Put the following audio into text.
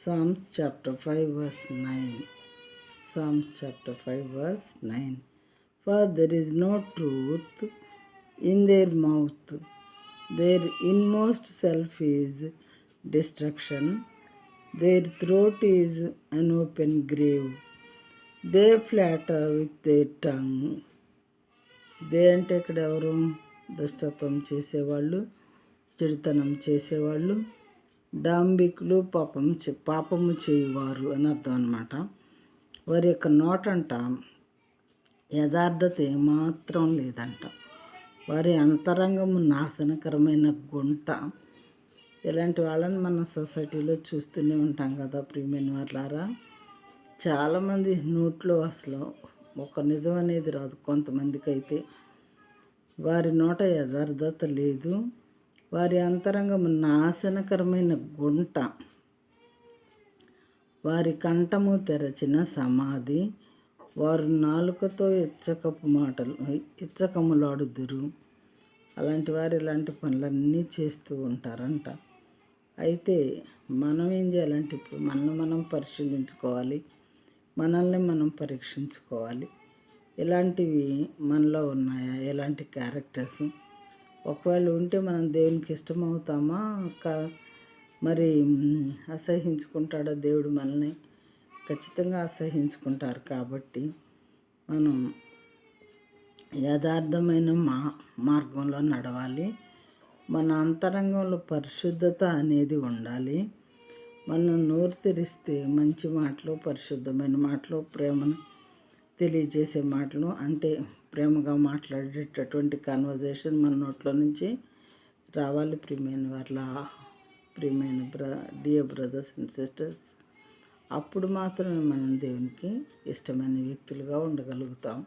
Psalms chapter 5 verse 9. Psalms chapter 5 verse 9. For there is no truth in their mouth. Their inmost self is destruction. Their throat is an open grave. They flatter with their tongue. They అంటే ఇక్కడ ఎవరు? దుష్టత్వం చేసేవాళ్ళు, చెడుతనం చేసేవాళ్ళు, డాంబికులు, పాపము చేయువారు అని అర్థం అన్నమాట. వారి యొక్క నోటంట యథార్థత ఏమాత్రం లేదంట. వారి అంతరంగము నాశనకరమైన గుంట. ఇలాంటి వాళ్ళని మన సొసైటీలో చూస్తూనే ఉంటాం కదా ప్రియమైన వాళ్ళారా. చాలామంది నోట్లో అసలు ఒక నిజం అనేది రాదు. కొంతమందికి అయితే వారి నోట యథార్థత లేదు. వారి అంతరంగము నాశనకరమైన గుంట. వారి కంఠము తెరచిన సమాధి. వారు నాలుకతో ఇచ్చకములాడుదురు. అలాంటి వారు ఇలాంటి పనులన్నీ చేస్తూ ఉంటారంట. అయితే మనం ఏం చేయాలంటే ఇప్పుడు మనం పరిశీలించుకోవాలి, మనల్ని మనం పరీక్షించుకోవాలి. ఇలాంటివి మనలో ఉన్నాయా? ఎలాంటి క్యారెక్టర్స్? ఒకవేళ ఉంటే మనం దేవునికి ఇష్టమవుతామా? మరి అసహించుకుంటాడా దేవుడు మనల్ని? ఖచ్చితంగా అసహించుకుంటారు. కాబట్టి మనం యథార్థమైన మార్గంలో నడవాలి. మన అంతరంగంలో పరిశుద్ధత అనేది ఉండాలి. మనం నోరు తెరిస్తే మంచి మాటలు, పరిశుద్ధమైన మాటలు, ప్రేమను తెలియజేసే మాటలు, అంటే ప్రేమగా మాట్లాడేటటువంటి కన్వర్జేషన్ మన నోట్లో నుంచి రావాలి. ప్రియమైన డియర్ బ్రదర్స్ అండ్ సిస్టర్స్, అప్పుడు మాత్రమే మనం దేవునికి ఇష్టమైన వ్యక్తులుగా ఉండగలుగుతాం.